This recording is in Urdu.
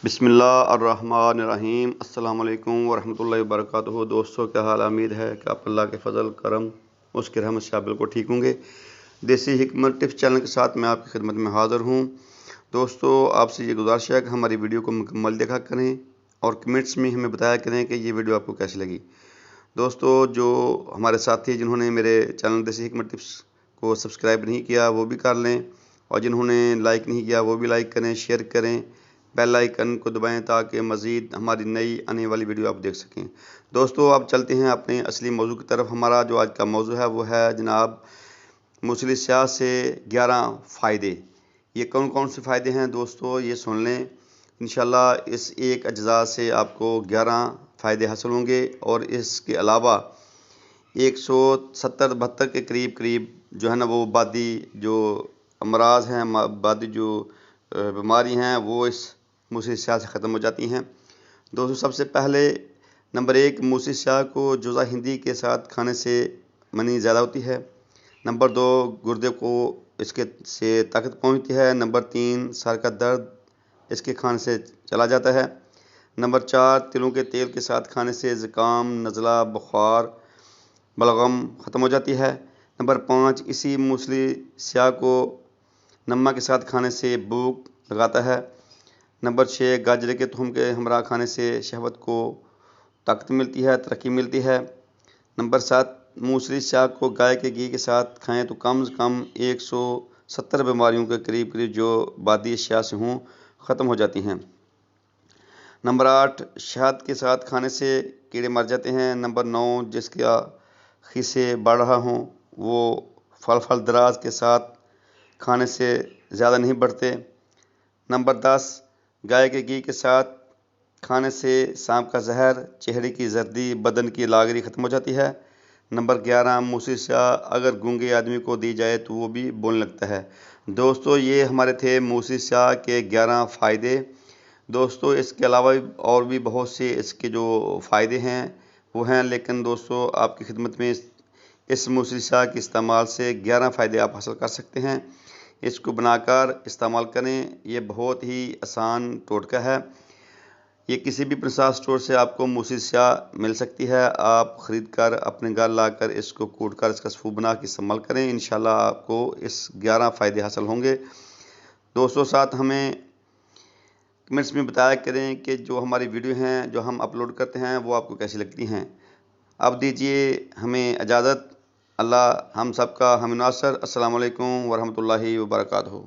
بسم اللہ الرحمن الرحیم۔ السلام علیکم ورحمۃ اللہ وبرکاتہ۔ دوستو کیا حال؟ امید ہے کہ آپ اللہ کے فضل کرم اس کی رحمت سے آپ بالکل ٹھیک ہوں گے۔ دیسی حکمت ٹپس چینل کے ساتھ میں آپ کی خدمت میں حاضر ہوں۔ دوستو آپ سے یہ گزارش ہے کہ ہماری ویڈیو کو مکمل دیکھا کریں اور کمنٹس میں ہمیں بتایا کریں کہ یہ ویڈیو آپ کو کیسی لگی۔ دوستو جو ہمارے ساتھی جنہوں نے میرے چینل دیسی حکمت ٹپس کو سبسکرائب نہیں کیا وہ بھی کر لیں، اور جنہوں نے لائک نہیں کیا وہ بھی لائک کریں، شیئر کریں، بیل آئیکن کو دبائیں تاکہ مزید ہماری نئی آنے والی ویڈیو آپ دیکھ سکیں۔ دوستو اب چلتے ہیں اپنے اصلی موضوع کی طرف۔ ہمارا جو آج کا موضوع ہے وہ ہے جناب موصلی سیاہ سے 11 فائدے۔ یہ کون کون سے فائدے ہیں دوستو یہ سن لیں۔ انشاءاللہ اس ایک اجزاء سے آپ کو 11 فائدے حاصل ہوں گے، اور اس کے علاوہ 170-72 کے قریب جو ہے نا وہ بعدی جو امراض ہیں، بعدی جو بیماری ہیں وہ اس موصلی سیاہ سے ختم ہو جاتی ہیں۔ دوستو سب سے پہلے نمبر 1، موصلی سیاہ کو جوزہ ہندی کے ساتھ کھانے سے منی زیادہ ہوتی ہے۔ نمبر 2، گردے کو اس کے سے طاقت پہنچتی ہے۔ نمبر 3، سر کا درد اس کے کھانے سے چلا جاتا ہے۔ نمبر 4، تلوں کے تیل کے ساتھ کھانے سے زکام، نزلہ، بخار، بلغم ختم ہو جاتی ہے۔ نمبر 5، اسی موصلی سیاہ کو نمک کے ساتھ کھانے سے بھوک لگاتا ہے۔ نمبر 6، گاجر کے تخم کے ہمراہ کھانے سے شہوت کو طاقت ملتی ہے، ترقی ملتی ہے۔ نمبر 7، موصلی سیاہ کو گائے کے گھی کے ساتھ کھائیں تو کم از کم 170 بیماریوں کے قریب جو بعدی اشیاء سے ہوں ختم ہو جاتی ہیں۔ نمبر 8، شہد کے ساتھ کھانے سے کیڑے مر جاتے ہیں۔ نمبر 9، جس کا خیسے بڑھ رہا ہوں وہ پھل دراز کے ساتھ کھانے سے زیادہ نہیں بڑھتے۔ نمبر 10، گائے کے گھی کے ساتھ کھانے سے سانپ کا زہر، چہرے کی زردی، بدن کی لاغری ختم ہو جاتی ہے۔ نمبر 11، موصلی سیاہ اگر گونگے آدمی کو دی جائے تو وہ بھی بولنے لگتا ہے۔ دوستو یہ ہمارے تھے موصلی سیاہ کے 11 فائدے۔ دوستو اس کے علاوہ اور بھی بہت سے اس کے جو فائدے ہیں وہ ہیں، لیکن دوستو آپ کی خدمت میں اس موصلی سیاہ کے استعمال سے 11 فائدے آپ حاصل کر سکتے ہیں۔ اس کو بنا کر استعمال کریں، یہ بہت ہی آسان ٹوٹکا ہے۔ یہ کسی بھی پنسا اسٹور سے آپ کو موصلی سیاہ مل سکتی ہے۔ آپ خرید کر اپنے گھر لا کر اس کو کوٹ کر اس کا سفو بنا کے استعمال کریں، انشاءاللہ آپ کو اس 11 فائدے حاصل ہوں گے۔ دوستو ساتھ ہمیں کمنٹس میں بتایا کریں کہ جو ہماری ویڈیو ہیں جو ہم اپلوڈ کرتے ہیں وہ آپ کو کیسی لگتی ہیں۔ اب دیجئے ہمیں اجازت، اللہ ہم سب کا ہم ناصر۔ السلام علیکم ورحمۃ اللہ وبرکاتہ۔